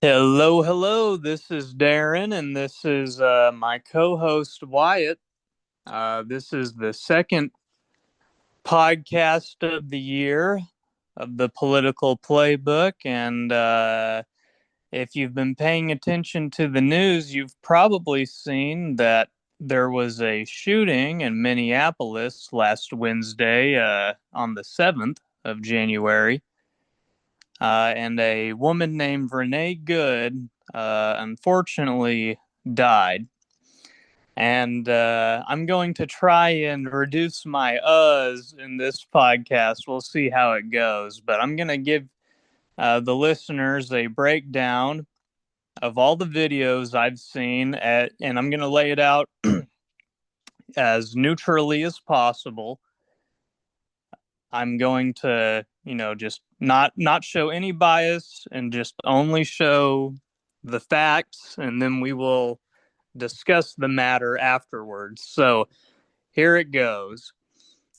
Hello, hello. This is Darren, and this is my co host, Wyatt. This is the second podcast of the year of the political playbook. And if you've been paying attention to the news, you've probably seen that there was a shooting in Minneapolis last Wednesday on the 7th of January. And a woman named Renee Good unfortunately died. And I'm going to try and reduce my uhs in this podcast. We'll see how it goes. But I'm going to give the listeners a breakdown of all the videos I've seen, and I'm going to lay it out as neutrally as possible. I'm going to, just not show any bias and just only show the facts, and then we will discuss the matter afterwards. So here it goes.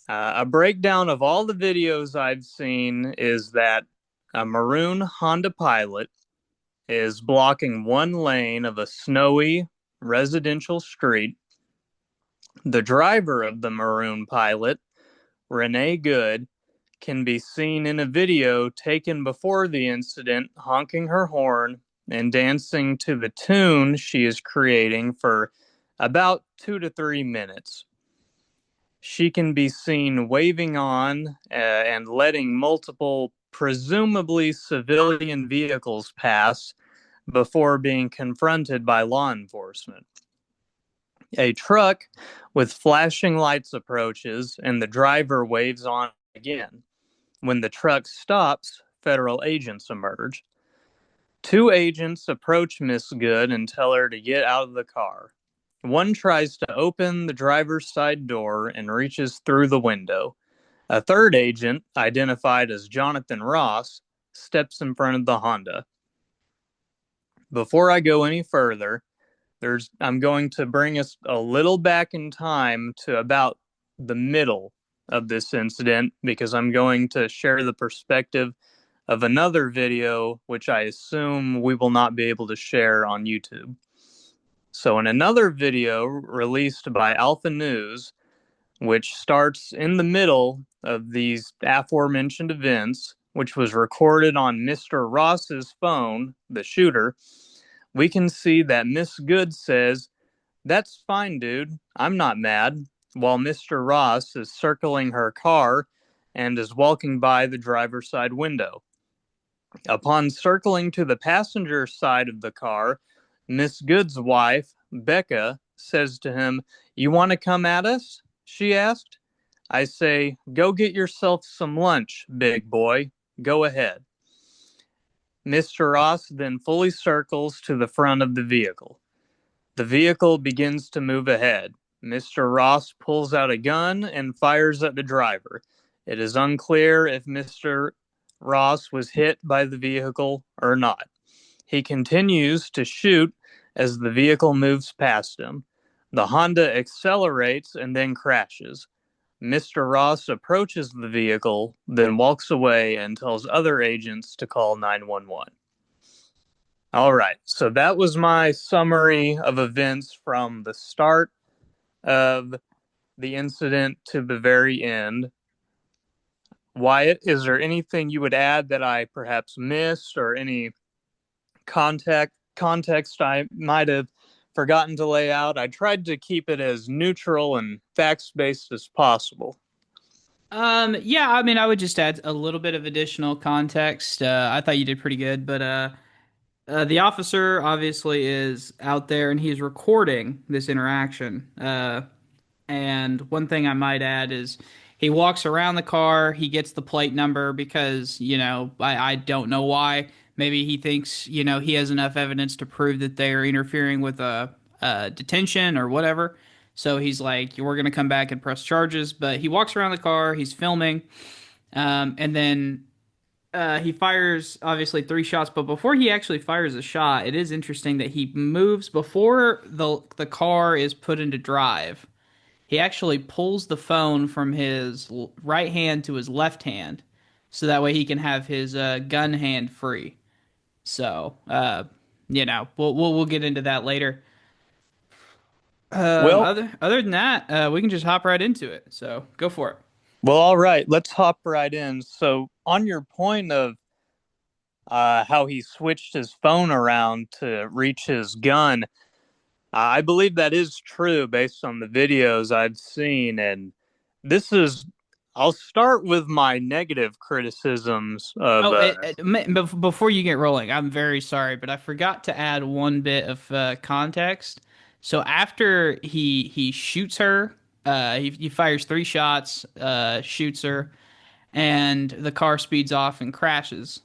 A breakdown of all the videos I've seen is that a maroon Honda Pilot is blocking one lane of a snowy residential street. The driver of the maroon Pilot, Renee Good, can be seen in a video taken before the incident, honking her horn and dancing to the tune she is creating for about 2 to 3 minutes. She can be seen waving on and letting multiple, presumably civilian vehicles pass before being confronted by law enforcement. A truck with flashing lights approaches, and the driver waves on again. When the truck stops, federal agents emerge. Two agents approach Miss Good and tell her to get out of the car. One tries to open the driver's side door and reaches through the window. A third agent, identified as Jonathan Ross, steps in front of the Honda. Before I go any further, I'm going to bring us a little back in time to about the middle of this incident because I'm going to share the perspective of another video, which I assume we will not be able to share on YouTube. So, in another video released by Alpha News, which starts in the middle of these aforementioned events, which was recorded on Mr. Ross's phone, the shooter, we can see that Miss Good says, "That's fine, dude. I'm not mad," while Mr. Ross is circling her car and is walking by the driver's side window. Upon circling to the passenger side of the car, Miss Good's wife, Becca, says to him, "You want to come at us?" she asked. I say, "Go get yourself some lunch, big boy. Go ahead." Mr. Ross then fully circles to the front of the vehicle. The vehicle begins to move ahead. Mr. Ross pulls out a gun and fires at the driver. It is unclear if Mr. Ross was hit by the vehicle or not. He continues to shoot as the vehicle moves past him. The Honda accelerates and then crashes. Mr. Ross approaches the vehicle, then walks away and tells other agents to call 911. All right, so that was my summary of events from the start of the incident to the very end. Wyatt, is there anything you would add that I perhaps missed, or any context I might have forgotten to lay out? I tried to keep it as neutral and facts based as possible. Yeah, I mean, I would just add a little bit of additional context. I thought you did pretty good, but the officer obviously is out there and he's recording this interaction. And one thing I might add is he walks around the car, he gets the plate number because, I don't know why. Maybe he thinks, he has enough evidence to prove that they are interfering with a detention or whatever. So he's like, we're going to come back and press charges. But he walks around the car, he's filming, and then he fires obviously three shots. But before he actually fires a shot, it is interesting that he moves before the car is put into drive. He actually pulls the phone from his right hand to his left hand, so that way he can have his gun hand free. So, we'll get into that later. Well, Other than that, we can just hop right into it. So go for it. all right, let's hop right in. So, on your point of how he switched his phone around to reach his gun, I believe that is true based on the videos I've seen. And this is, I'll start with my negative criticisms of, Oh, before you get rolling, I'm very sorry, but I forgot to add one bit of context. So after he shoots her, he fires three shots, shoots her, and the car speeds off and crashes.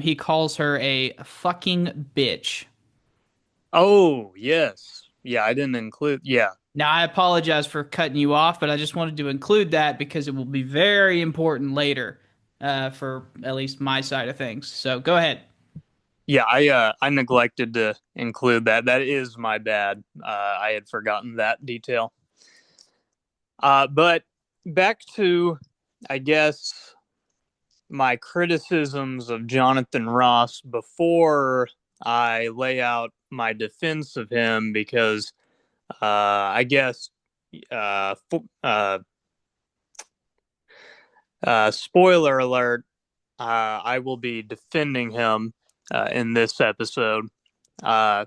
He calls her a fucking bitch. oh, yes. Yeah, I didn't include, yeah. Now, I apologize for cutting you off, but I just wanted to include that because it will be very important later, for at least my side of things. So go ahead. Yeah, I neglected to include that. That is my bad. I had forgotten that detail. But back to, I guess, my criticisms of Jonathan Ross before I lay out my defense of him, because I guess uh, uh, spoiler alert, I will be defending him in this episode. Uh,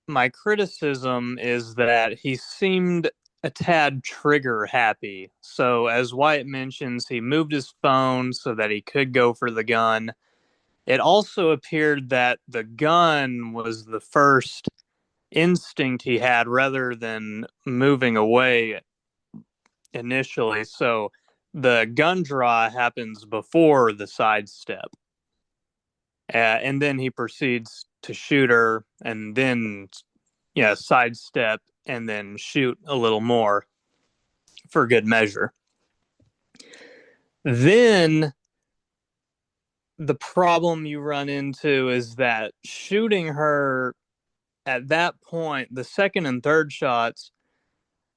my criticism is that he seemed a tad trigger happy. So, as Wyatt mentions, he moved his phone so that he could go for the gun. It also appeared that the gun was the first instinct he had rather than moving away initially. So, the gun draw happens before the sidestep. And then he proceeds to shoot her and then, yeah, sidestep and then shoot a little more for good measure. Then the problem you run into is that shooting her at that point, the second and third shots,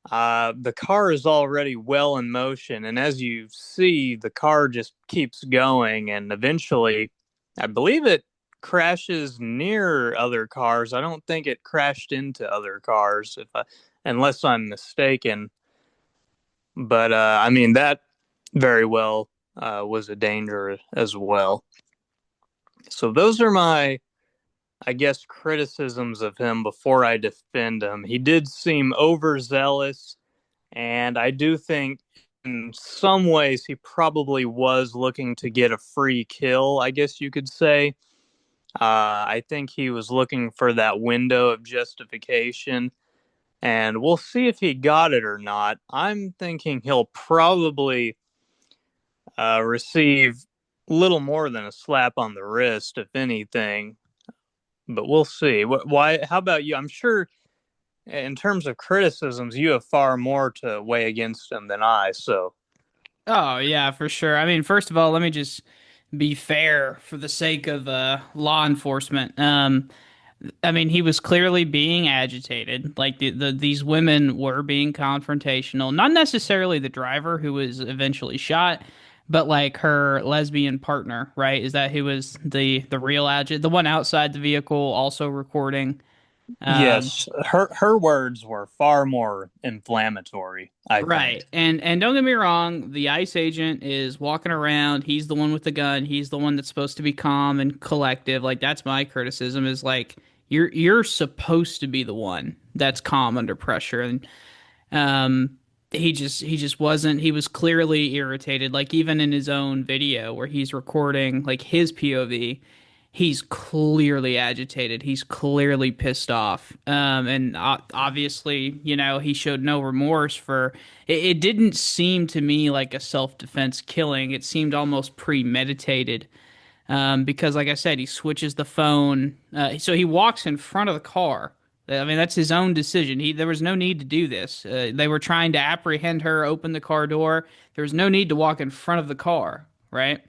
the car is already well in motion. And as you see, the car just keeps going. And eventually, I believe it crashes near other cars. I don't think it crashed into other cars, unless I'm mistaken. But I mean, that very well was a danger as well. So those are my, I guess, criticisms of him before I defend him. He did seem overzealous, and I do think in some ways he probably was looking to get a free kill, I guess you could say. I think he was looking for that window of justification, and we'll see if he got it or not. I'm thinking he'll probably receive little more than a slap on the wrist, if anything. But we'll see. Why? How about you? I'm sure, in terms of criticisms, you have far more to weigh against him than I. So, Oh, yeah, for sure. I mean, first of all, let me just be fair for the sake of law enforcement. I mean, he was clearly being agitated. Like these women were being confrontational. Not necessarily the driver who was eventually shot, but like her lesbian partner, right? Is that who was the real agit, the one outside the vehicle also recording? Um, yes, her words were far more inflammatory, I think. Right. And don't get me wrong, the ICE agent is walking around, he's the one with the gun, he's the one that's supposed to be calm and collective. Like that's my criticism is like you're supposed to be the one that's calm under pressure. And um he just wasn't. He was clearly irritated. Like even in his own video where he's recording like his POV, he's clearly agitated. He's clearly pissed off. And obviously, he showed no remorse for it. It didn't seem to me like a self-defense killing. It seemed almost premeditated. Because, like I said, he switches the phone. So he walks in front of the car. I mean, that's his own decision. There was no need to do this. They were trying to apprehend her, open the car door. There was no need to walk in front of the car, right?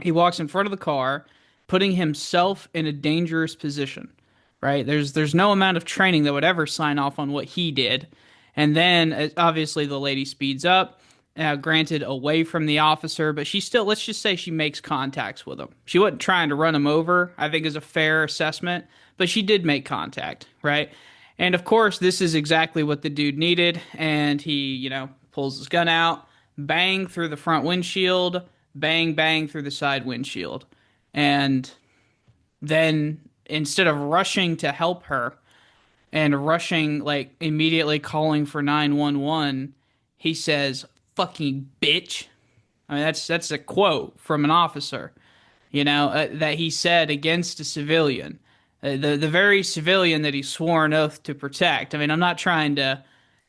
He walks in front of the car, putting himself in a dangerous position, right? There's no amount of training that would ever sign off on what he did. And then obviously the lady speeds up. granted away from the officer, but she still, let's just say she makes contacts with him. She wasn't trying to run him over, I think is a fair assessment, but she did make contact, right? And of course, this is exactly what the dude needed. And he, pulls his gun out, bang through the front windshield, bang, bang through the side windshield. And then instead of rushing to help her and rushing, like immediately calling for 911, he says, fucking bitch. I mean, that's a quote from an officer, that he said against a civilian, the very civilian that he swore an oath to protect. I mean, I'm not trying to,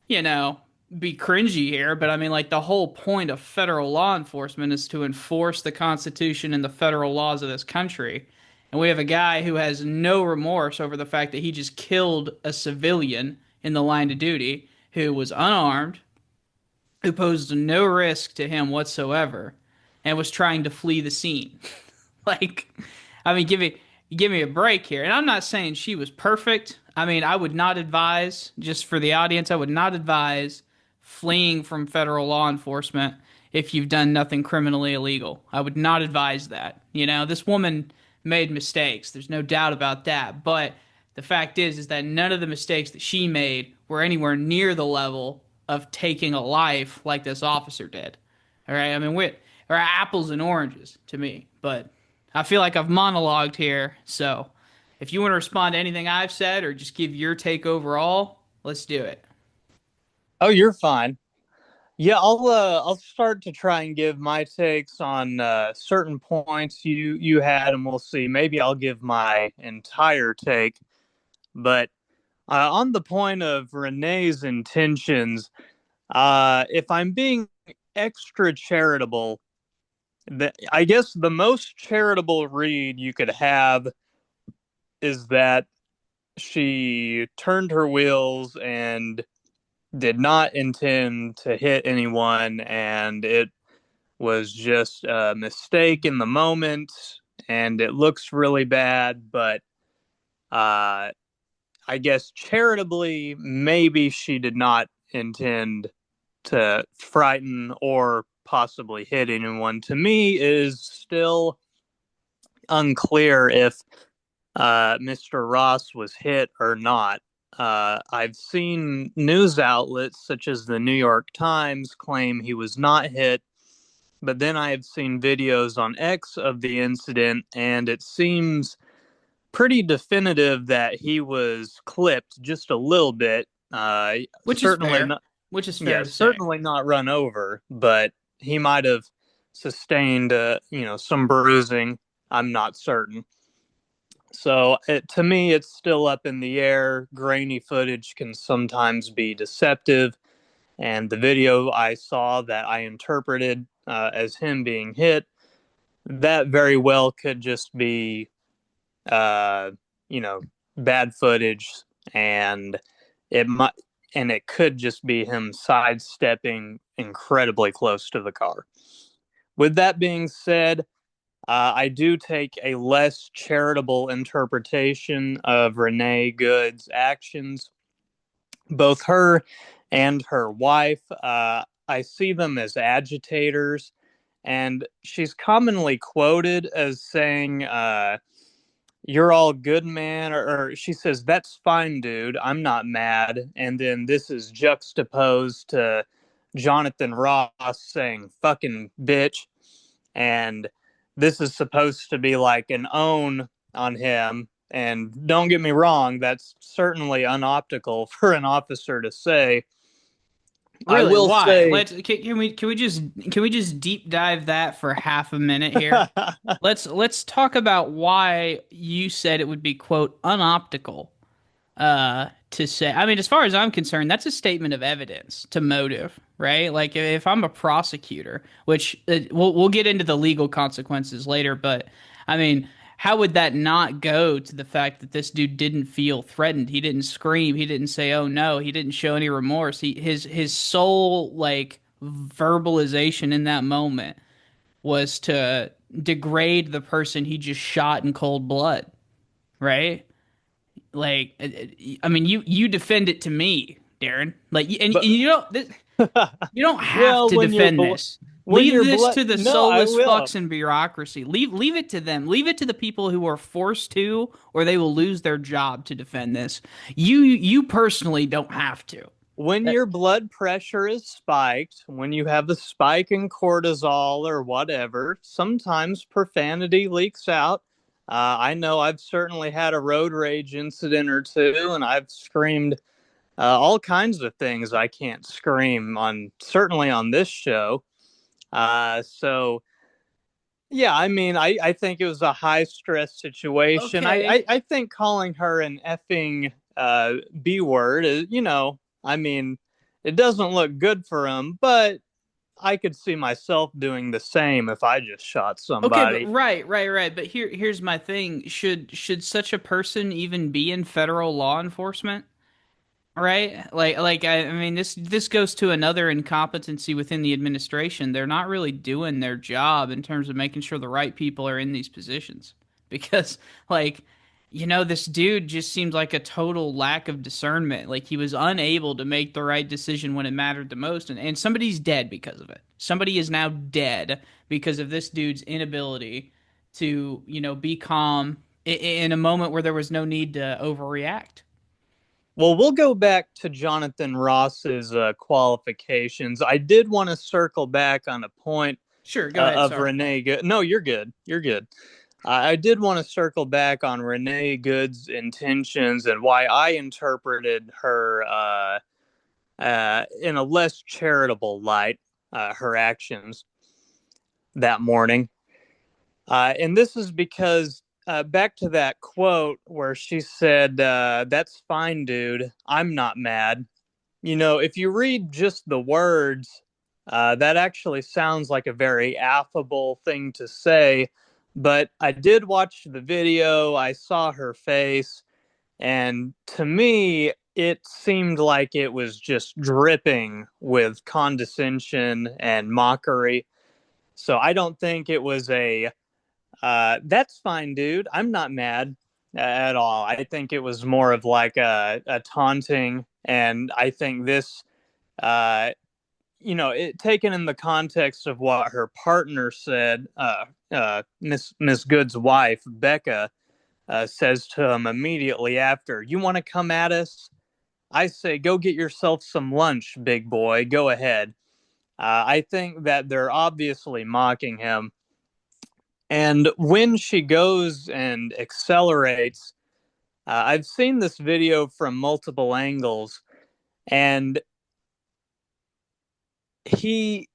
you know, be cringy here, but I mean, like the whole point of federal law enforcement is to enforce the Constitution and the federal laws of this country. And we have a guy who has no remorse over the fact that he just killed a civilian in the line of duty who was unarmed, who posed no risk to him whatsoever, and was trying to flee the scene. Like, I mean, give me a break here. And I'm not saying she was perfect. I mean, I would not advise, just for the audience, I would not advise fleeing from federal law enforcement if you've done nothing criminally illegal. I would not advise that. This woman made mistakes. There's no doubt about that. But the fact is that none of the mistakes that she made were anywhere near the level of taking a life like this officer did. All right. I mean, we're apples and oranges to me, but I feel like I've monologued here. So if you want to respond to anything I've said or just give your take overall, let's do it. Oh, you're fine. Yeah, I'll start to try and give my takes on certain points you had, and we'll see. Maybe I'll give my entire take. But on the point of Renee's intentions, if I'm being extra charitable, I guess the most charitable read you could have is that she turned her wheels and did not intend to hit anyone, and it was just a mistake in the moment, and it looks really bad. But uh, I guess charitably, maybe she did not intend to frighten or possibly hit anyone. To me, it is still unclear if Mr. Ross was hit or not. I've seen news outlets such as the New York Times claim he was not hit, but then I have seen videos on X of the incident, and it seems pretty definitive that he was clipped just a little bit. Which is Certainly fair. not, Which is fair yeah, to say. certainly not run over, but he might have sustained, some bruising. I'm not certain. So to me, it's still up in the air. Grainy footage can sometimes be deceptive, and the video I saw that I interpreted as him being hit, that very well could just be, uh, you know, bad footage, and it might, and it could just be him sidestepping incredibly close to the car. With that being said, I do take a less charitable interpretation of Renee Good's actions. Both her and her wife, I see them as agitators, and she's commonly quoted as saying, "You're all good, man," or she says, "That's fine, dude. I'm not mad." And then this is juxtaposed to Jonathan Ross saying, "Fucking bitch." And this is supposed to be like an own on him. And don't get me wrong, that's certainly unoptical for an officer to say. I Really, will why? say, Can we just deep dive that for half a minute here? Let's talk about why you said it would be quote unoptical to say. I mean, as far as I'm concerned, that's a statement of evidence to motive, right? Like if I'm a prosecutor, which we'll get into the legal consequences later, but I mean, how would that not go to the fact that this dude didn't feel threatened? He didn't scream, he didn't say oh no, he didn't show any remorse. His sole like verbalization in that moment was to degrade the person he just shot in cold blood, right? Like, I mean, you defend it to me, Darren. Like, and but you know, You don't have Well, to defend this. when Leave you're this blood, to the no, I soulless will. fucks in bureaucracy. Leave it to them. Leave it to the people who are forced to, or they will lose their job to defend this. You personally don't have to. When That- your blood pressure is spiked, when you have a spike in cortisol or whatever, sometimes profanity leaks out. I know I've certainly had a road rage incident or two, and I've screamed all kinds of things I can't scream on, certainly on this show. So yeah, I mean, I think it was a high stress situation. okay. I think calling her an effing B word is, I mean, it doesn't look good for him, but I could see myself doing the same if I just shot Okay, but somebody. right. But here's my thing. Should such a person even be in federal law enforcement? Right? I mean this goes to another incompetency within the administration. They're not really doing their job in terms of making sure the right people are in these positions. Because like this dude just seems like a total lack of discernment. Like he was unable to make the right decision when it mattered the most, and somebody's dead because of it. Somebody is now dead because of this dude's inability to, be calm in a moment where there was no need to overreact. Well, we'll go back to Jonathan Ross's qualifications. I did want to circle back on a point Sure, go ahead. of Sorry. Renee Good. No, you're good. You're good. I did want to circle back on Renee Good's intentions and why I interpreted her in a less charitable light, her actions that morning. And this is because back to that quote where she said, "That's fine, dude. I'm not mad." If you read just the words, that actually sounds like a very affable thing to say. But I did watch the video, I saw her face, and to me, it seemed like it was just dripping with condescension and mockery. So I don't think it was that's fine, dude. I'm not mad at all. I think it was more of like a taunting. And I think this, uh, taken in the context of what her partner said, Miss Good's wife, Becca, says to him immediately after, "You want to come at us? I say, go get yourself some lunch, big boy. Go ahead." I think that they're obviously mocking him. And when she goes and accelerates, I've seen this video from multiple angles, and he,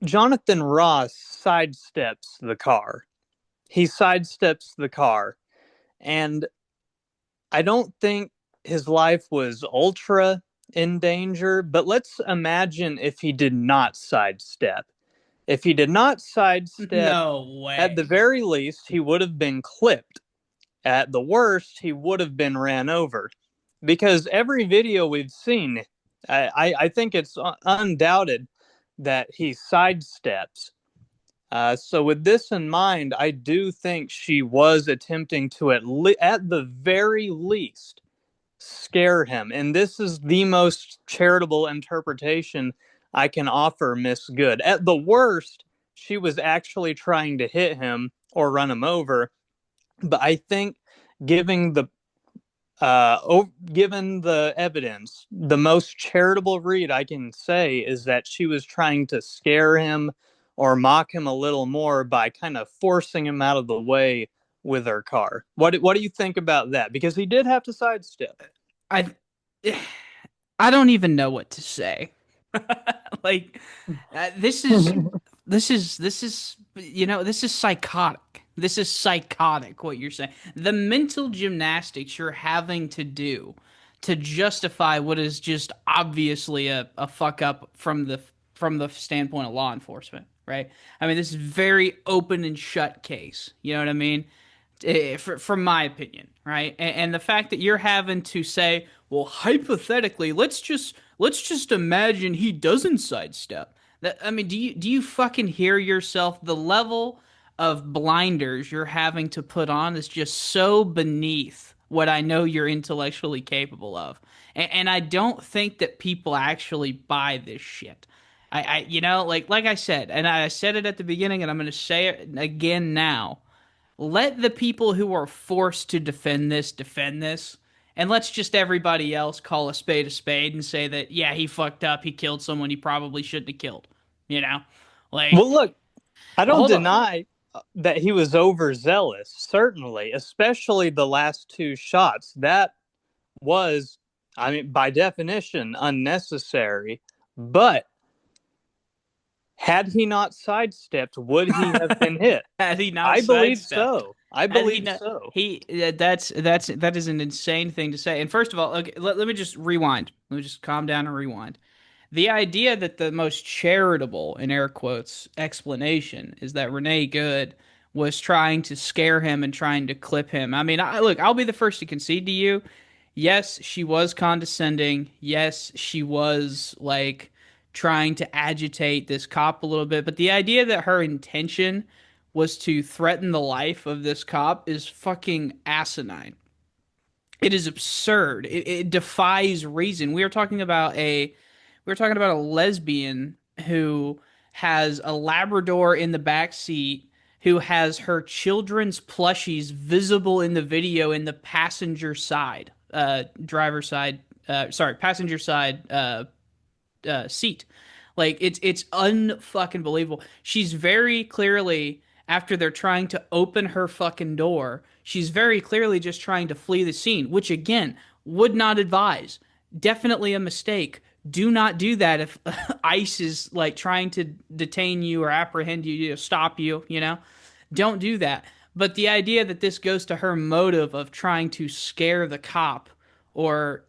Jonathan Ross, sidesteps the car. He sidesteps the car. And I don't think his life was ultra in danger, but let's imagine if he did not sidestep. If he did not sidestep, No at the way. very least, he would have been clipped. At the worst, he would have been ran over. Because every video we've seen, I think it's undoubted that he sidesteps. So with this in mind, I do think she was attempting to at the very least scare him, and this is the most charitable interpretation I can offer Miss Good. At the worst, she was actually trying to hit him or run him over, but I think giving the given the evidence, the most charitable read I can say is that she was trying to scare him or mock him a little more by kind of forcing him out of the way with her car. What do you think about that? Because he did have to sidestep. I I don't even know what to say. Like this is this is psychotic. This is psychotic what you're saying. The mental gymnastics you're having to do to justify what is just obviously a fuck up from the standpoint of law enforcement, right? I mean, this is very open and shut case. You know what I mean? From my opinion, right? And the fact that you're having to say, well, hypothetically, let's just imagine he doesn't sidestep. That I mean, do you fucking hear yourself? The level of blinders you're having to put on is just so beneath what I know you're intellectually capable of. And I don't think that people actually buy this shit. Like I said, and I said it at the beginning, and I'm going to say it again now. Let the people who are forced to defend this, and let's just everybody else call a spade and say that, yeah, he fucked up, he killed someone he probably shouldn't have killed. You know? Like, Well, look, I well, don't hold on. deny that he was overzealous, certainly, especially the last two shots. That was, I mean, by definition, unnecessary. But had he not sidestepped, would he have been hit? Had he not I believe sidestepped? so. I Had he believe not? so. That is an insane thing to say. And first of all, okay, let me just rewind. Let me just calm down and rewind. The idea that the most charitable, in air quotes, explanation is that Renee Good was trying to scare him and trying to clip him. I mean, look, I'll be the first to concede to you. Yes, she was condescending. Yes, she was like trying to agitate this cop a little bit. But the idea that her intention was to threaten the life of this cop is fucking asinine. It is absurd. It defies reason. We were talking about a lesbian who has a Labrador in the back seat, who has her children's plushies visible in the video in the passenger side, driver side, sorry, passenger side seat. Like it's unfucking believable. She's very clearly after they're trying to open her fucking door, she's very clearly just trying to flee the scene, which again would not advise. Definitely a mistake. Do not do that if ICE is like trying to detain you or apprehend you, stop you, you know? Don't do that. But the idea that this goes to her motive of trying to scare the cop or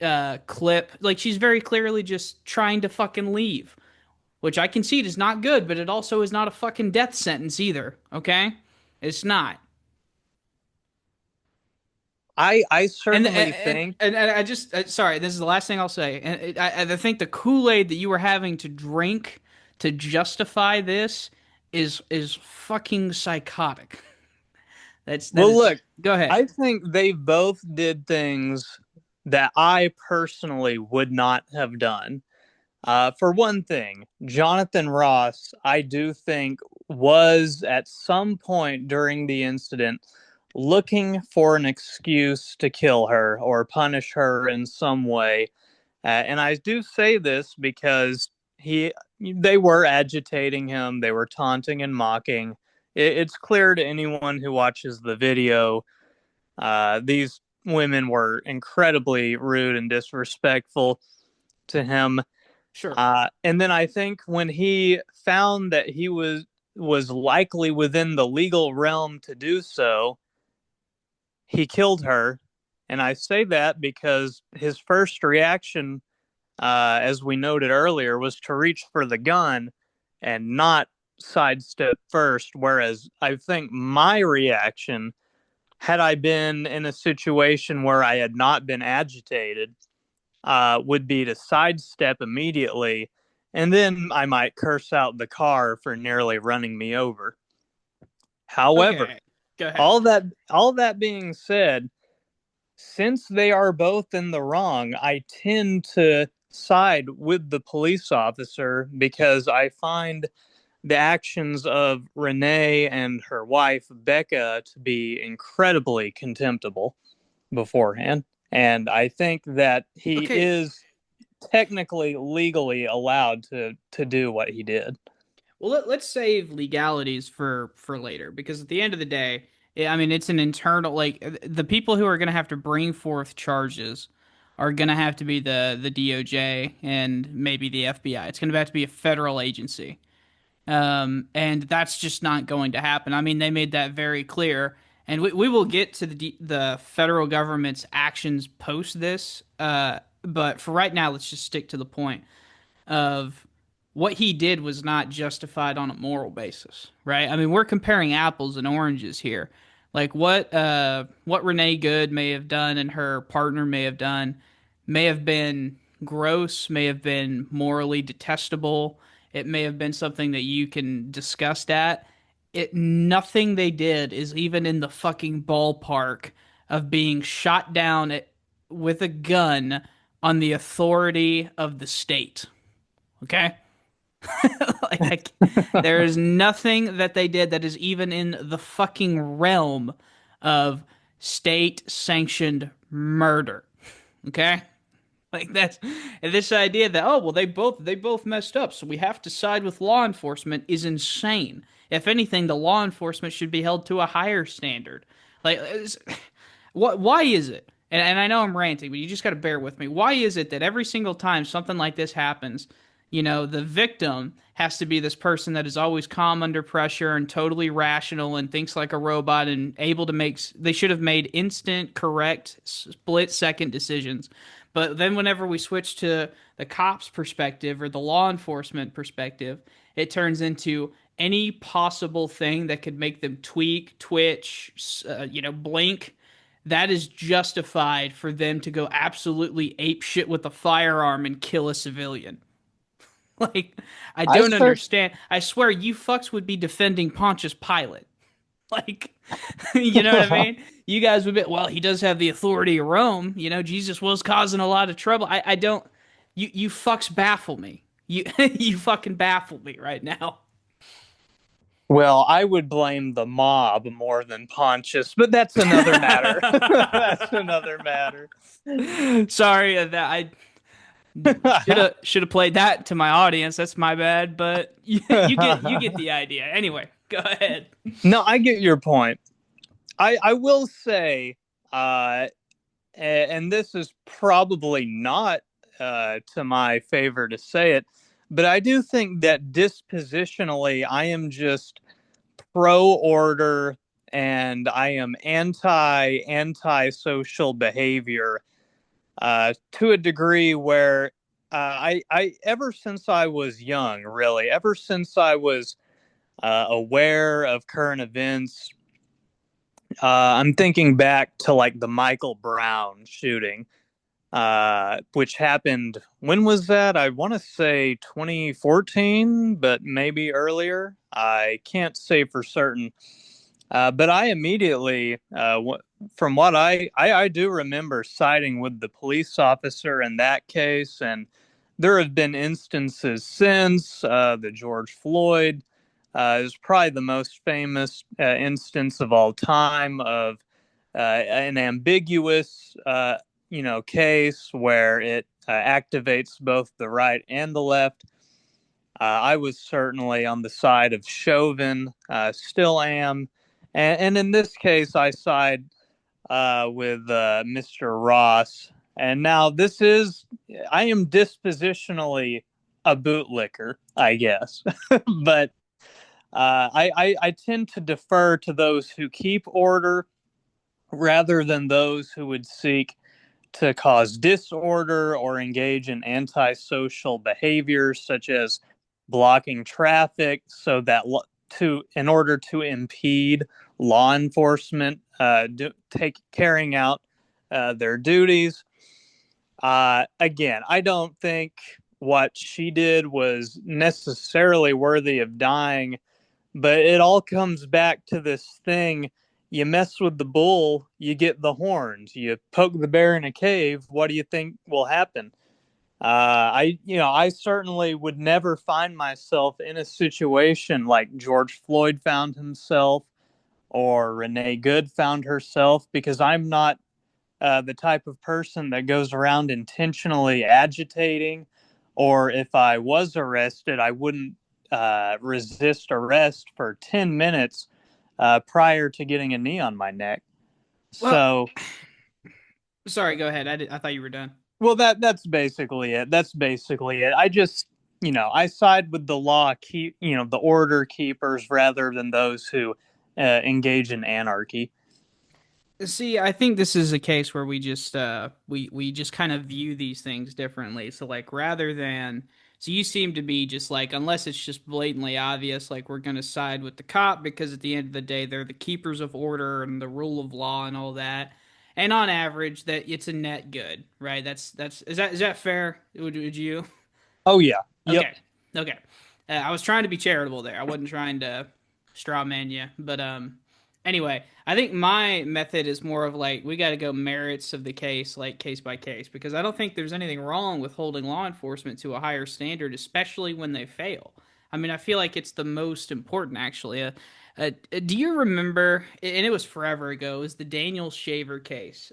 clip, like she's very clearly just trying to fucking leave, which I concede is not good, but it also is not a fucking death sentence either, okay? It's not. I And certainly think, I just sorry, this is the last thing I'll say. And I think the Kool-Aid that you were having to drink to justify this is fucking psychotic. That well, is. look, Go ahead. I think they both did things that I personally would not have done. For one thing, Jonathan Ross, I do think, was at some point during the incident looking for an excuse to kill her or punish her in some way. And I do say this because they were agitating him, they were taunting and mocking. It's clear to anyone who watches the video, these women were incredibly rude and disrespectful to him. Sure. And then I think when he found that he was likely within the legal realm to do so, he killed her. And I say that because his first reaction, as we noted earlier, was to reach for the gun and not sidestep first. Whereas I think my reaction, had I been in a situation where I had not been agitated, would be to sidestep immediately, and then I might curse out the car for nearly running me over. However, Okay. Go ahead. all that being said, since they are both in the wrong, I tend to side with the police officer because I find the actions of Renee and her wife Becca to be incredibly contemptible beforehand. And I think that he Okay. is technically legally allowed to do what he did. Well, let's save legalities for later because at the end of the day, I mean, it's an internal like the people who are going to have to bring forth charges are going to have to be the DOJ and maybe the FBI. It's going to have to be a federal agency. And that's just not going to happen. I mean, they made that very clear, and we will get to the federal government's actions post this. But for right now, let's just stick to the point of what he did was not justified on a moral basis, right? I mean, we're comparing apples and oranges here. Like what Renee Good may have done and her partner may have done may have been gross, may have been morally detestable. It may have been something that you can disgust at. It nothing they did is even in the fucking ballpark of being shot down with a gun on the authority of the state. Okay? Like, there is nothing that they did that is even in the fucking realm of state sanctioned murder. Okay? Like that's this idea that, oh well, they both messed up, so we have to side with law enforcement is insane. If anything, the law enforcement should be held to a higher standard. Like what why is it? And I know I'm ranting, but you just got to bear with me. Why is it that every single time something like this happens, the victim has to be this person that is always calm under pressure and totally rational and thinks like a robot and able to make, they should have made instant, correct, split second decisions. But then whenever we switch to the cops perspective or the law enforcement perspective, it turns into any possible thing that could make them tweak, twitch, blink. That is justified for them to go absolutely ape shit with a firearm and kill a civilian. Like, I I don't start. understand. I swear you fucks would be defending Pontius Pilate. Like, you know what I mean? You guys would be, well, he does have the authority of Rome. Jesus was causing a lot of trouble. I don't, you fucks baffle me. You, you fucking baffle me right now. Well, I would blame the mob more than Pontius, but that's another matter. That's another matter. Sorry that I should have played that to my audience. That's my bad, but you get the idea. Anyway, go ahead. No, I get your point. I will say, uh, and this is probably not to my favor to say it, but I do think that dispositionally, I am just pro order and I am anti social behavior to a degree where I ever since I was young, really, ever since I was aware of current events, I'm thinking back to like the Michael Brown shooting, which happened. When was that? I want to say 2014, but maybe earlier. I can't say for certain. But I immediately, from what I do remember siding with the police officer in that case, and there have been instances since the George Floyd is probably the most famous instance of all time of an ambiguous, case where it activates both the right and the left. I was certainly on the side of Chauvin, still am. And in this case, I side with Mr. Ross. And now I am dispositionally a bootlicker, I guess. But I tend to defer to those who keep order rather than those who would seek to cause disorder or engage in antisocial behaviors such as blocking traffic in order to impede law enforcement carrying out their duties. Again, I don't think what she did was necessarily worthy of dying, but it all comes back to this thing. You mess with the bull, you get the horns. You poke the bear in a cave, what do you think will happen? I certainly would never find myself in a situation like George Floyd found himself or Renee Good found herself, because I'm not the type of person that goes around intentionally agitating, or if I was arrested, I wouldn't resist arrest for 10 minutes prior to getting a knee on my neck. Well, So, sorry, go ahead. I thought you were done. well, that's basically it. That's basically it. I just, I side with the the order keepers rather than those who engage in anarchy. See, I think this is a case where we just kind of view these things differently. So like rather than so you seem to be just like, unless it's just blatantly obvious, like we're gonna side with the cop because at the end of the day they're the keepers of order and the rule of law and all that. And on average that it's a net good, right? That's is that fair? Would you? Oh yeah. Yep. Okay. Okay. I was trying to be charitable there. I wasn't trying to straw man you, but Anyway, I think my method is more of like we got to go merits of the case, like case by case, because I don't think there's anything wrong with holding law enforcement to a higher standard, especially when they fail. I mean, I feel like it's the most important, actually. Do you remember? And it was forever ago. It was the Daniel Shaver case.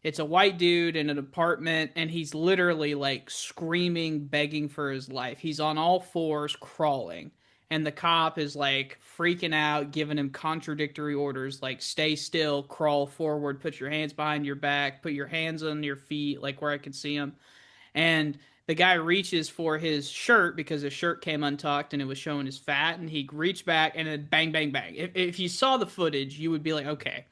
It's a white dude in an apartment, and he's literally like screaming, begging for his life. He's on all fours, crawling, and the cop is like freaking out, giving him contradictory orders like stay still, crawl forward, put your hands behind your back, put your hands on your feet, like where I can see him. And the guy reaches for his shirt because his shirt came untucked and it was showing his fat, and he reached back and then bang, bang, bang. If you saw the footage, you would be like, okay,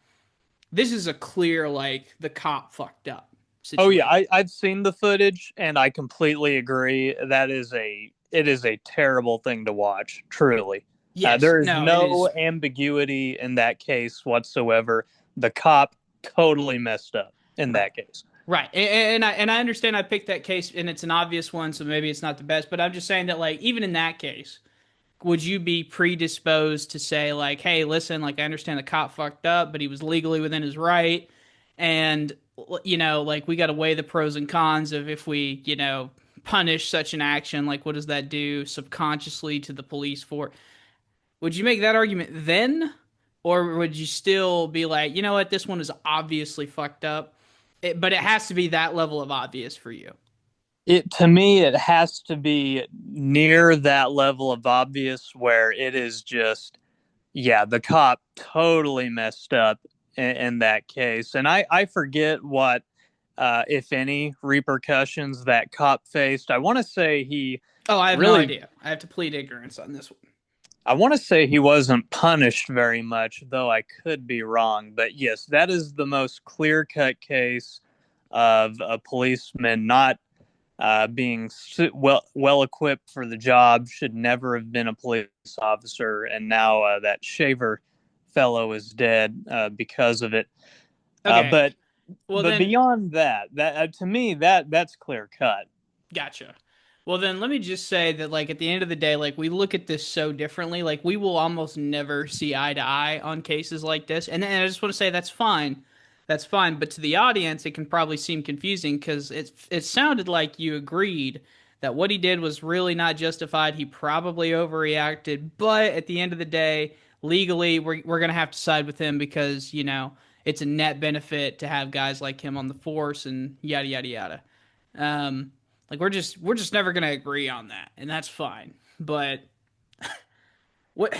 this is a clear, like, the cop fucked up Oh yeah, situation. I've seen the footage and I completely agree. It is a terrible thing to watch. Truly, Yes, there is no, it no is. ambiguity in that case whatsoever. The cop totally messed up in Right. that case. Right. And I understand I picked that case and it's an obvious one, so maybe it's not the best, but I'm just saying that, like, even in that case, would you be predisposed to say, like, hey, listen, like, I understand the cop fucked up, but he was legally within his right, and like, we got to weigh the pros and cons of if we, punish such an action, like, what does that do subconsciously to the police for? Would you make that argument then? Or would you still be like, you know what, this one is obviously fucked up, but it has to be that level of obvious for you? It to me, it has to be near that level of obvious where it is just, yeah, the cop totally messed up in that case. And I forget what, if any, repercussions that cop faced. I want to say he Oh, I have no really, idea. I have to plead ignorance on this one. I want to say he wasn't punished very much, though I could be wrong. But yes, that is the most clear cut case of a policeman not being well equipped for the job, should never have been a police officer, and now that Shaver fellow is dead because of it. Uh, Okay. but Well but then, beyond that, that to me that's clear cut. gotcha. Well then, let me just say that, like, at the end of the day, like, we look at this so differently. Like, we will almost never see eye to eye on cases like this. And I just want to say that's fine. That's fine. But to the audience, it can probably seem confusing because it sounded like you agreed that what he did was really not justified. He probably overreacted. But at the end of the day, legally, we're gonna have to side with him because, it's a net benefit to have guys like him on the force and yada yada yada. Um, like, we're just never gonna agree on that, and that's fine. But what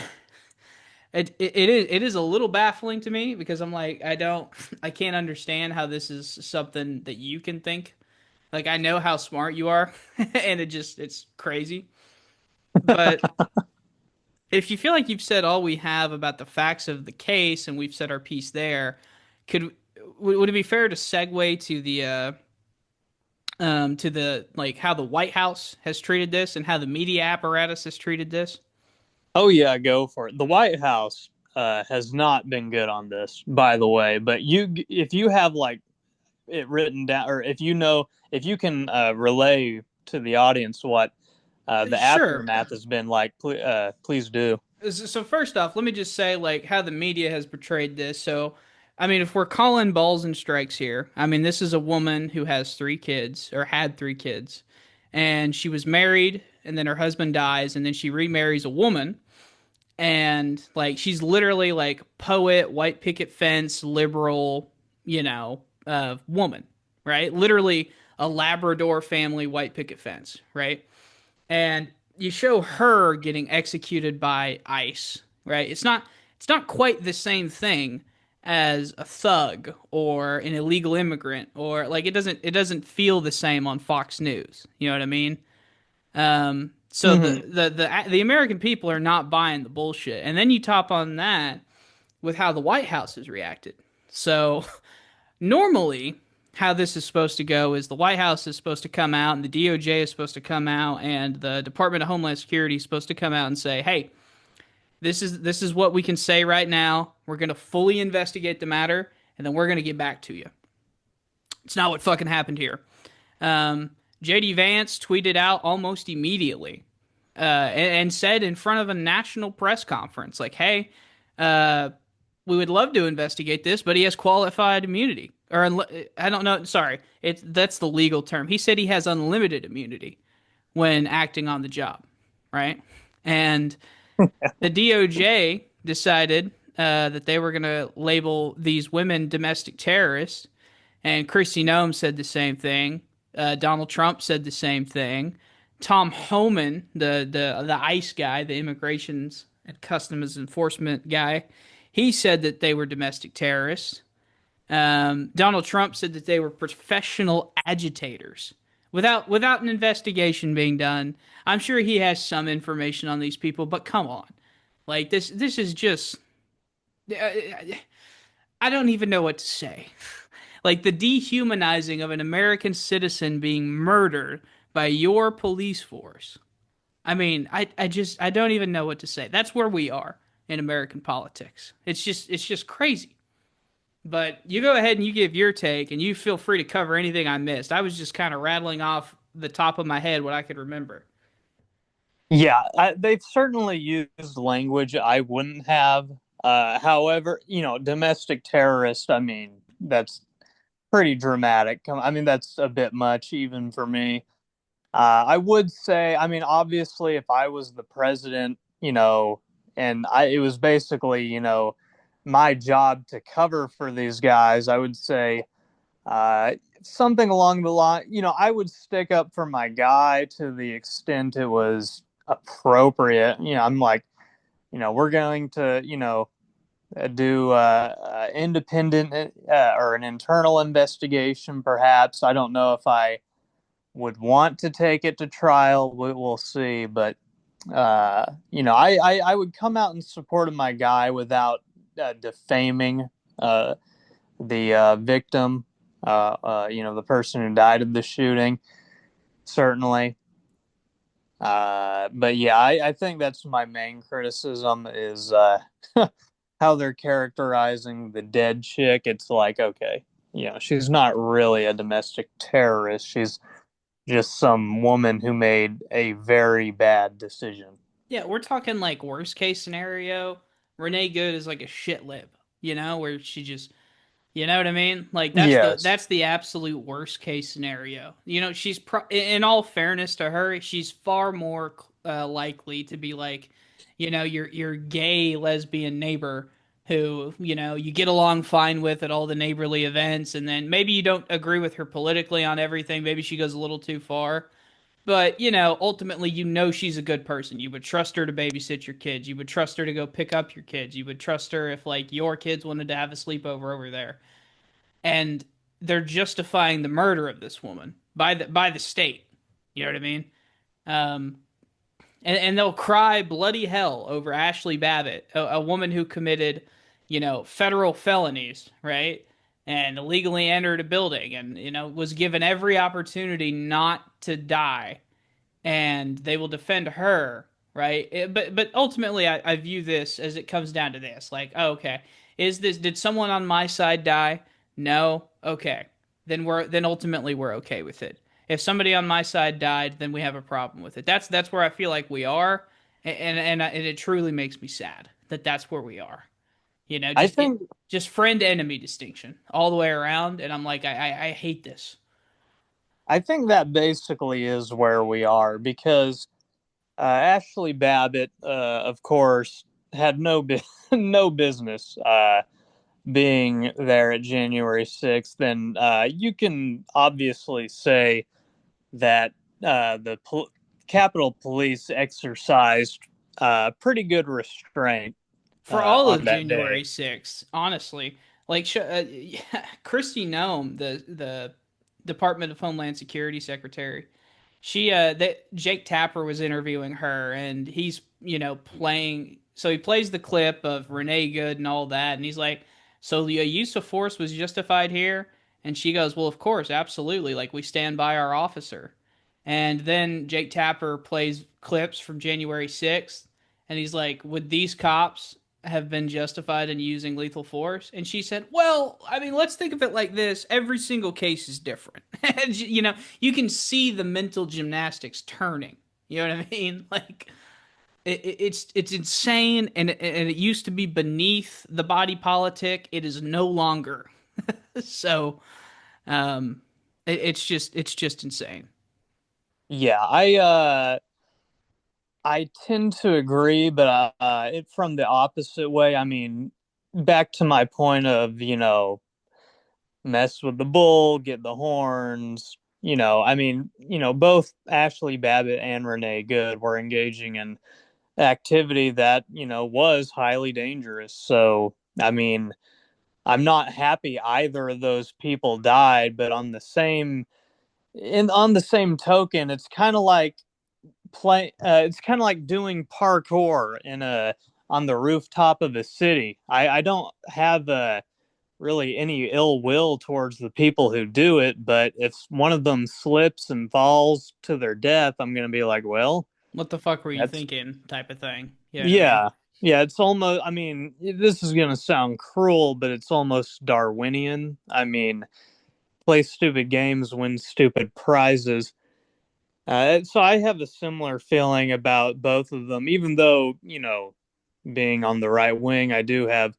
it is a little baffling to me because I'm like, I can't understand how this is something that you can think. Like, I know how smart you are, and it's crazy. But if you feel like you've said all we have about the facts of the case and we've said our piece there, could would it be fair to segue to the, like, how the White House has treated this and how the media apparatus has treated this? Oh yeah, go for it. The White House has not been good on this, by the way. But if you have like it written down, or if you can relay to the audience what the Sure. aftermath has been like, please do. So first off, let me just say, like, how the media has portrayed this. So, I mean, if we're calling balls and strikes here, I mean, this is a woman who has three kids, or had three kids, and she was married, and then her husband dies, and then she remarries a woman, and, like, she's literally like poet, white picket fence, liberal, woman, right? Literally a Labrador family white picket fence, right? And you show her getting executed by ICE, right? It's not quite the same thing as a thug or an illegal immigrant, or, like, it doesn't feel the same on Fox News. You know what I mean? So Mm-hmm. the American people are not buying the bullshit, and then you top on that with how the White House has reacted. So normally, how this is supposed to go is the White House is supposed to come out, and the DOJ is supposed to come out, and the Department of Homeland Security is supposed to come out and say, "Hey, this is what we can say right now. We're going to fully investigate the matter, and then we're going to get back to you." It's not what fucking happened here. JD Vance tweeted out almost immediately, and said in front of a national press conference, like, "Hey, we would love to investigate this, but he has qualified immunity. Or I don't know. Sorry, that's the legal term. He said he has unlimited immunity when acting on the job, right? And the DOJ decided that they were going to label these women domestic terrorists, and Kristi Noem said the same thing. Donald Trump said the same thing. Tom Homan, the ICE guy, the immigrations and customs enforcement guy, he said that they were domestic terrorists. Donald Trump said that they were professional agitators without an investigation being done. I'm sure he has some information on these people, but come on, like this is just I don't even know what to say. Like the dehumanizing of an American citizen being murdered by your police force. I mean, I don't even know what to say. That's where we are in American politics. It's just crazy. But you go ahead and you give your take, and you feel free to cover anything I missed. I was just kind of rattling off the top of my head what I could remember. Yeah, they've certainly used language I wouldn't have. However, domestic terrorist, I mean, that's pretty dramatic. I mean, that's a bit much even for me. I would say, I mean, obviously, if I was the president, and it was basically, my job to cover for these guys, I would say something along the line, I would stick up for my guy to the extent it was appropriate. I'm like, we're going to, do independent or an internal investigation, perhaps. I don't know if I would want to take it to trial. We'll see. But, I would come out in support of my guy without defaming the victim, the person who died of the shooting, certainly. But yeah, I think that's my main criticism is how they're characterizing the dead chick. It's like, okay, she's not really a domestic terrorist. She's just some woman who made a very bad decision. Yeah, we're talking like worst case scenario. Renee Good is like a shit lib, where she just, you know what I mean? Like Yes. that's the absolute worst case scenario. In all fairness to her, she's far more likely to be like, your gay lesbian neighbor who, you get along fine with at all the neighborly events, and then maybe you don't agree with her politically on everything. Maybe she goes a little too far. But, ultimately, she's a good person. You would trust her to babysit your kids. You would trust her to go pick up your kids. You would trust her if, like, your kids wanted to have a sleepover over there. And they're justifying the murder of this woman by the state. You know what I mean? Um, and they'll cry bloody hell over Ashley Babbitt, a woman who committed, federal felonies, right? And illegally entered a building and, was given every opportunity not to die, and they will defend her, right? But ultimately, I view this as it comes down to this: like, oh, okay, did someone on my side die? No, okay, then ultimately we're okay with it. If somebody on my side died, then we have a problem with it. That's where I feel like we are, and it truly makes me sad that that's where we are. I Just think just friend enemy distinction all the way around, and I'm like, I hate this. I think that basically is where we are because Ashley Babbitt, of course, had no business being there at January 6th. And you can obviously say that the Capitol Police exercised pretty good restraint For all on of that January day. 6th, honestly. Like Kristi Noem, the Department of Homeland Security secretary, that Jake Tapper was interviewing her, and he's playing. So he plays the clip of Renee Good and all that, and he's like, "So the use of force was justified here?" And she goes, "Well, of course, absolutely. Like we stand by our officer." And then Jake Tapper plays clips from January 6th, and he's like, "Would these cops have been justified in using lethal force?" And she said, "Well, I mean, let's think of it like this. Every single case is different." And, you can see the mental gymnastics turning. You know what I mean? Like, it's insane, and it used to be beneath the body politic. It is no longer. So, um, it's just insane. Yeah, I tend to agree, but it from the opposite way. I mean, back to my point of, mess with the bull, get the horns. I mean, both Ashley Babbitt and Renee Good were engaging in activity that, was highly dangerous. So, I mean, I'm not happy either of those people died, but on the same token, it's kind of like doing parkour in a on the rooftop of a city. I don't have really any ill will towards the people who do it, but if one of them slips and falls to their death, I'm gonna be like, well, What the fuck were you that's thinking? Type of thing. You know what I mean? yeah. Yeah, it's almost, I mean, this is gonna sound cruel, but it's almost Darwinian. I mean, play stupid games, win stupid prizes. So I have a similar feeling about both of them, even though, being on the right wing, I do have,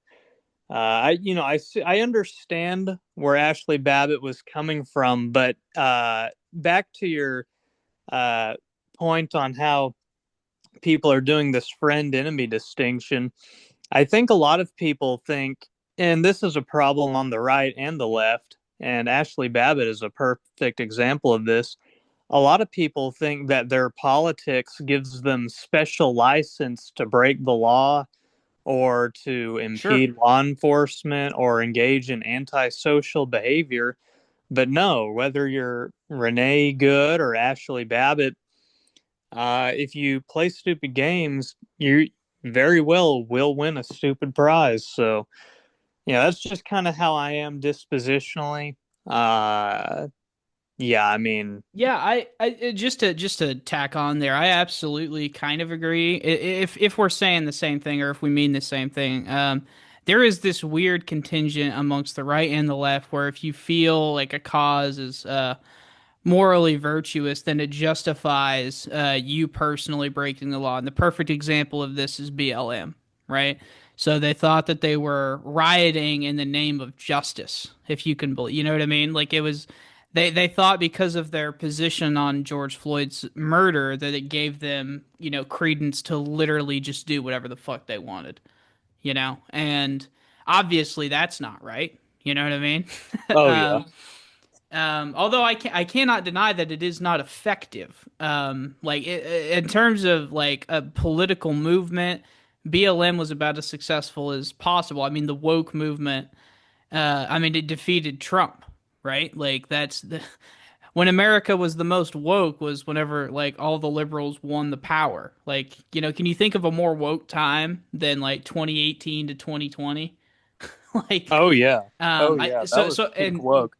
I understand where Ashley Babbitt was coming from, but back to your uh, point on how people are doing this friend enemy distinction, I think a lot of people think, and this is a problem on the right and the left, and Ashley Babbitt is a perfect example of this. A lot of people think that their politics gives them special license to break the law or to Sure. impede law enforcement or engage in antisocial behavior. But no, whether you're Renee Good or Ashley Babbitt, if you play stupid games, you very well will win a stupid prize. So, yeah, that's just kind of how I am dispositionally. Uh, yeah, I mean, Yeah, just to tack on there, I absolutely kind of agree. If we're saying the same thing or if we mean the same thing, there is this weird contingent amongst the right and the left where if you feel like a cause is morally virtuous, then it justifies you personally breaking the law. And the perfect example of this is BLM, right? So they thought that they were rioting in the name of justice, if you can believe, you know what I mean? Like it was, they thought because of their position on George Floyd's murder that it gave them, credence to literally just do whatever the fuck they wanted, and obviously that's not right. You know what I mean? oh yeah, um, although I cannot deny that it is not effective. Like in terms of like a political movement, BLM was about as successful as possible. I mean, the woke movement. I mean, it defeated Trump, right? Like that's the when America was the most woke was whenever like all the liberals won the power. Like, can you think of a more woke time than like 2018 to 2020? Like, oh yeah, oh I yeah. That so was so peak and woke.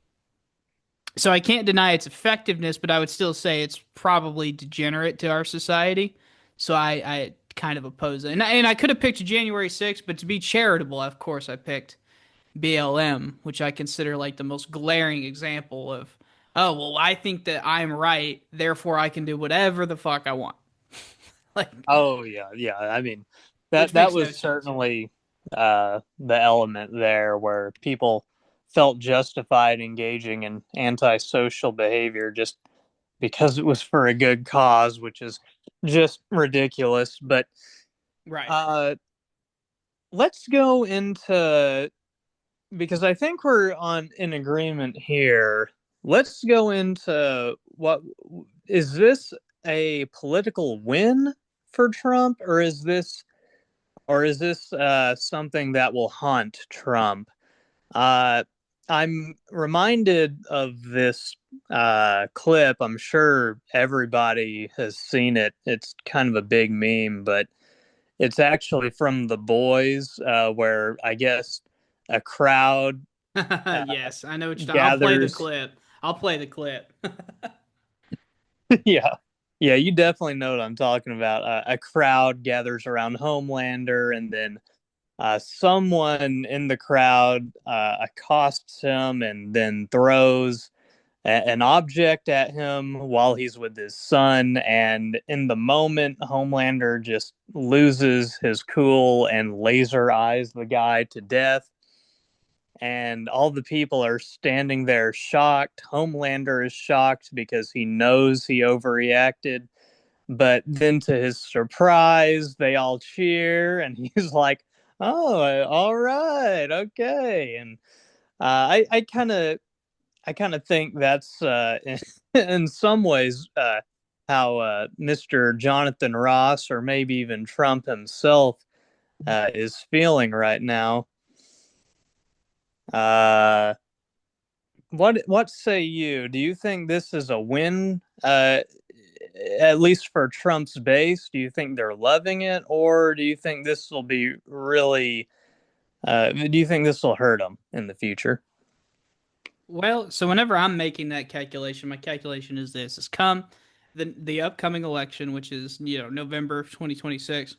so I can't deny its effectiveness, but I would still say it's probably degenerate to our society. So I kind of oppose it. And I could have picked January 6th, but to be charitable, of course, I picked BLM, which I consider like the most glaring example of, oh, well, I think that I'm right, therefore I can do whatever the fuck I want. Like, Oh yeah, yeah. I mean, that which that makes no was sense. certainly the element there where people felt justified engaging in antisocial behavior just because it was for a good cause, which is just ridiculous. But Right. uh, let's go into because I think we're on in agreement here. Let's go into what is this a political win for Trump, or is this something that will haunt Trump? Uh, I'm reminded of this clip. I'm sure everybody has seen it. It's kind of a big meme, but it's actually from The Boys, where I guess a crowd uh, Yes, I know what you're talking. I'll play the gathers. clip. I'll play the clip. Yeah. Yeah, you definitely know what I'm talking about. A crowd gathers around Homelander, and then someone in the crowd accosts him and then throws an object at him while he's with his son. And in the moment, Homelander just loses his cool and laser eyes the guy to death. And all the people are standing there shocked. Homelander is shocked because he knows he overreacted. But then, to his surprise, they all cheer, and he's like, "Oh, all right, okay." And I kind of think that's in some ways how Mr. Jonathan Ross, or maybe even Trump himself, is feeling right now. Uh, what say you? Do you think this is a win? At least for Trump's base, do you think they're loving it, or do you think this will be really? Do you think this will hurt them in the future? Well, so whenever I'm making that calculation, my calculation is this: is come the upcoming election, which is November of 2026.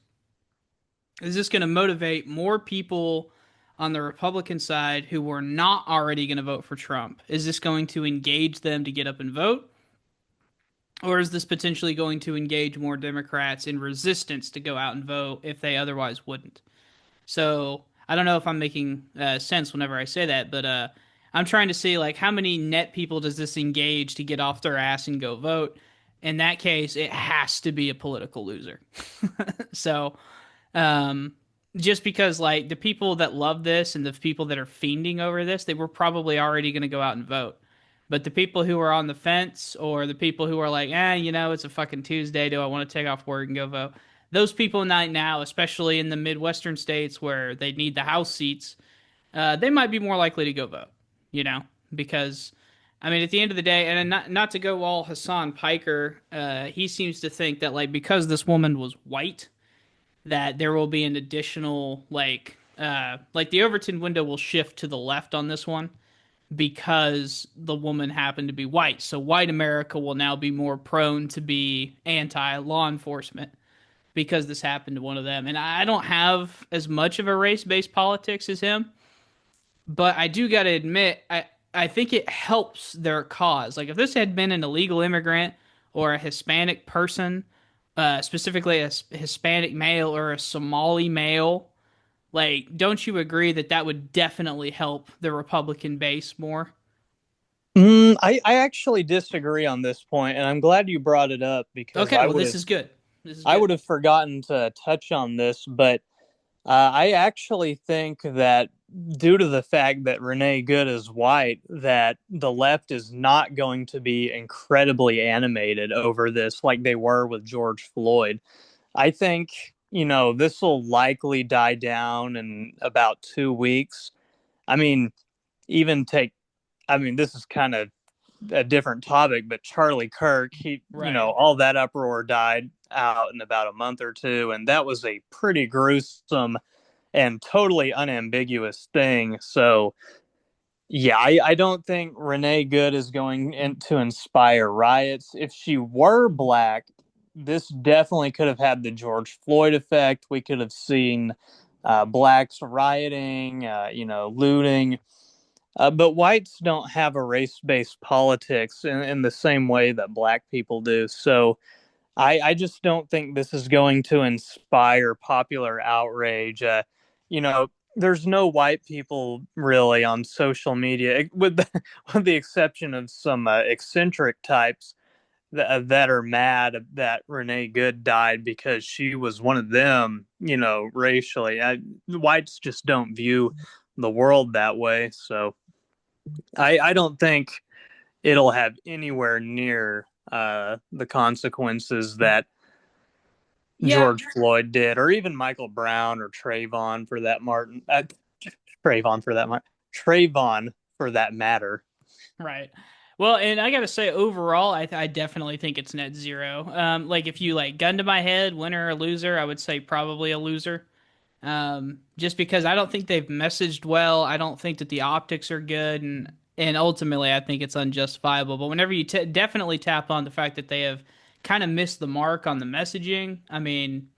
Is this going to motivate more people on the Republican side who were not already going to vote for Trump? Is this going to engage them to get up and vote? Or is this potentially going to engage more Democrats in resistance to go out and vote if they otherwise wouldn't? So I don't know if I'm making sense whenever I say that, but I'm trying to see like how many net people does this engage to get off their ass and go vote. In that case, it has to be a political loser. So um, just because like the people that love this and the people that are fiending over this, they were probably already going to go out and vote. But the people who are on the fence or the people who are like, it's a fucking Tuesday. Do I want to take off work and go vote? Those people right now, especially in the Midwestern states where they need the House seats, they might be more likely to go vote, you know, because I mean, at the end of the day, and not to go all Hassan Piker, he seems to think that like because this woman was white, that there will be an additional like the Overton window will shift to the left on this one because the woman happened to be white. So white America will now be more prone to be anti law enforcement because this happened to one of them. And I don't have as much of a race based politics as him, but I do got to admit, I think it helps their cause. Like if this had been an illegal immigrant or a Hispanic person, specifically a Hispanic male or a Somali male, like, don't you agree that that would definitely help the Republican base more? I actually disagree on this point, and I'm glad you brought it up because Okay, well, this is good. This is I good. would have forgotten to touch on this, but I actually think that due to the fact that Renee Good is white, that the left is not going to be incredibly animated over this like they were with George Floyd. I think, this will likely die down in about 2 weeks. I mean, even take, I mean, this is kind of a different topic, but Charlie Kirk, Right. all that uproar died out in about a month or two. And that was a pretty gruesome and totally unambiguous thing. So, yeah, I don't think Renee Good is going to inspire riots. If she were black, this definitely could have had the George Floyd effect. We could have seen blacks rioting, looting. But whites don't have a race based politics in the same way that black people do. So I just don't think this is going to inspire popular outrage. There's no white people really on social media, with the exception of some eccentric types that are mad that Renee Good died because she was one of them, racially. Whites just don't view the world that way. So I don't think it'll have anywhere near the consequences that Yeah, George Floyd did, or even Michael Brown or Trayvon for that Martin. Trayvon for that Trayvon for that matter. right. Well, and I gotta say, overall, I definitely think it's net zero. Like if you like gun to my head, winner or loser, I would say probably a loser. Just because I don't think they've messaged well. I don't think that the optics are good, and ultimately, I think it's unjustifiable. But whenever you definitely tap on the fact that they have kind of missed the mark on the messaging, I mean,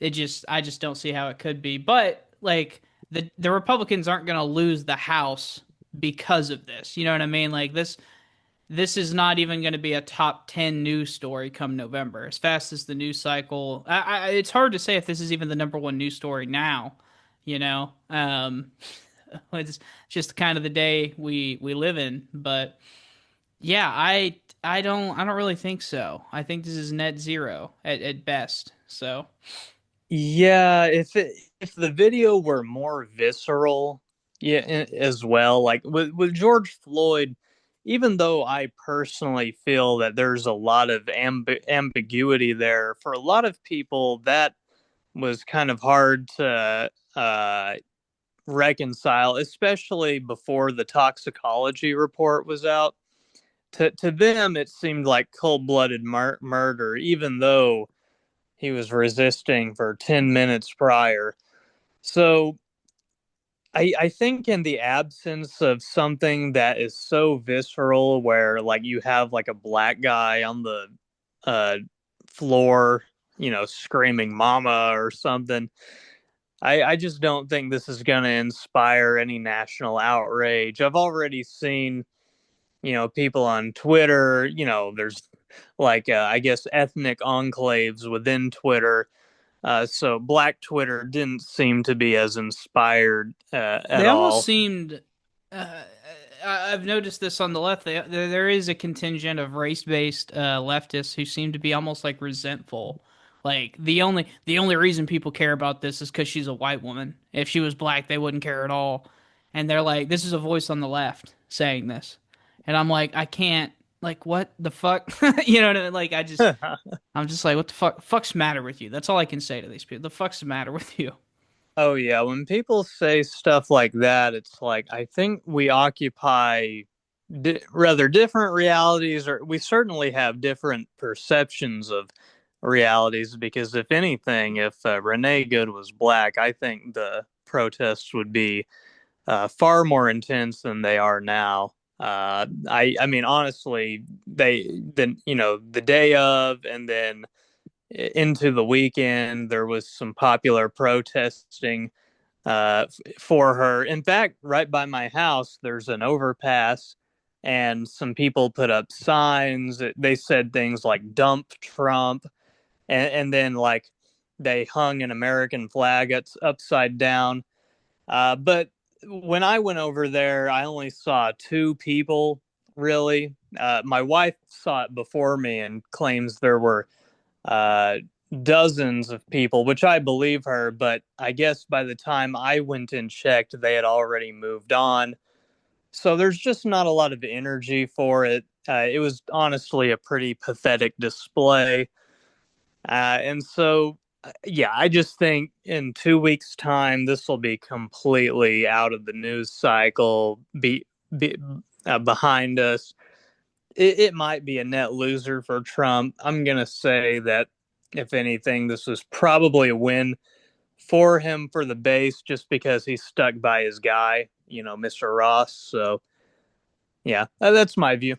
I just don't see how it could be. But like the Republicans aren't going to lose the House because of this. You know what I mean? Like this is not even going to be a top 10 news story come November. As fast as the news cycle, it's hard to say if this is even the number one news story now. You know, it's just kind of the day we live in. But yeah, I don't really think so. I think this is net zero at best. So Yeah, if the video were more visceral, yeah, as well, like with George Floyd, even though I personally feel that there's a lot of ambiguity there for a lot of people, that was kind of hard to reconcile, especially before the toxicology report was out. To them, it seemed like cold-blooded murder, even though he was resisting for 10 minutes prior. So I think in the absence of something that is so visceral, where like you have like a black guy on the uh, floor, screaming "mama" or something, I just don't think this is going to inspire any national outrage. I've already seen, people on Twitter, there's like, I guess, ethnic enclaves within Twitter. So Black Twitter didn't seem to be as inspired at they almost all. seemed. Uh, I've noticed this on the left. There is a contingent of race-based leftists who seem to be almost like resentful. Like the only reason people care about this is because she's a white woman. If she was black, they wouldn't care at all. And they're like, this is a voice on the left saying this, and I'm like, I can't. Like, what the fuck? You know what I mean? Like, I'm just like, what the fuck? Fuck's the matter with you? That's all I can say to these people. The fuck's the matter with you? Oh yeah, when people say stuff like that, it's like I think we occupy rather different realities, or we certainly have different perceptions of realities. Because if anything, if Renee Good was black, I think the protests would be far more intense than they are now. I mean, honestly, then the day of, and then into the weekend, there was some popular protesting for her. In fact, right by my house, there's an overpass, and some people put up signs. They said things like "Dump Trump," and then like they hung an American flag upside down. But when I went over there, I only saw two people really. My wife saw it before me and claims there were uh, dozens of people, which I believe her. But I guess by the time I went and checked, they had already moved on. So there's just not a lot of energy for it. It was honestly a pretty pathetic display. And so, yeah, I just think in 2 weeks' time, this will be completely out of the news cycle, be behind us. It might be a net loser for Trump. I'm going to say that, if anything, this was probably a win for him for the base, just because he's stuck by his guy, Mr. Ross. So, yeah, that's my view.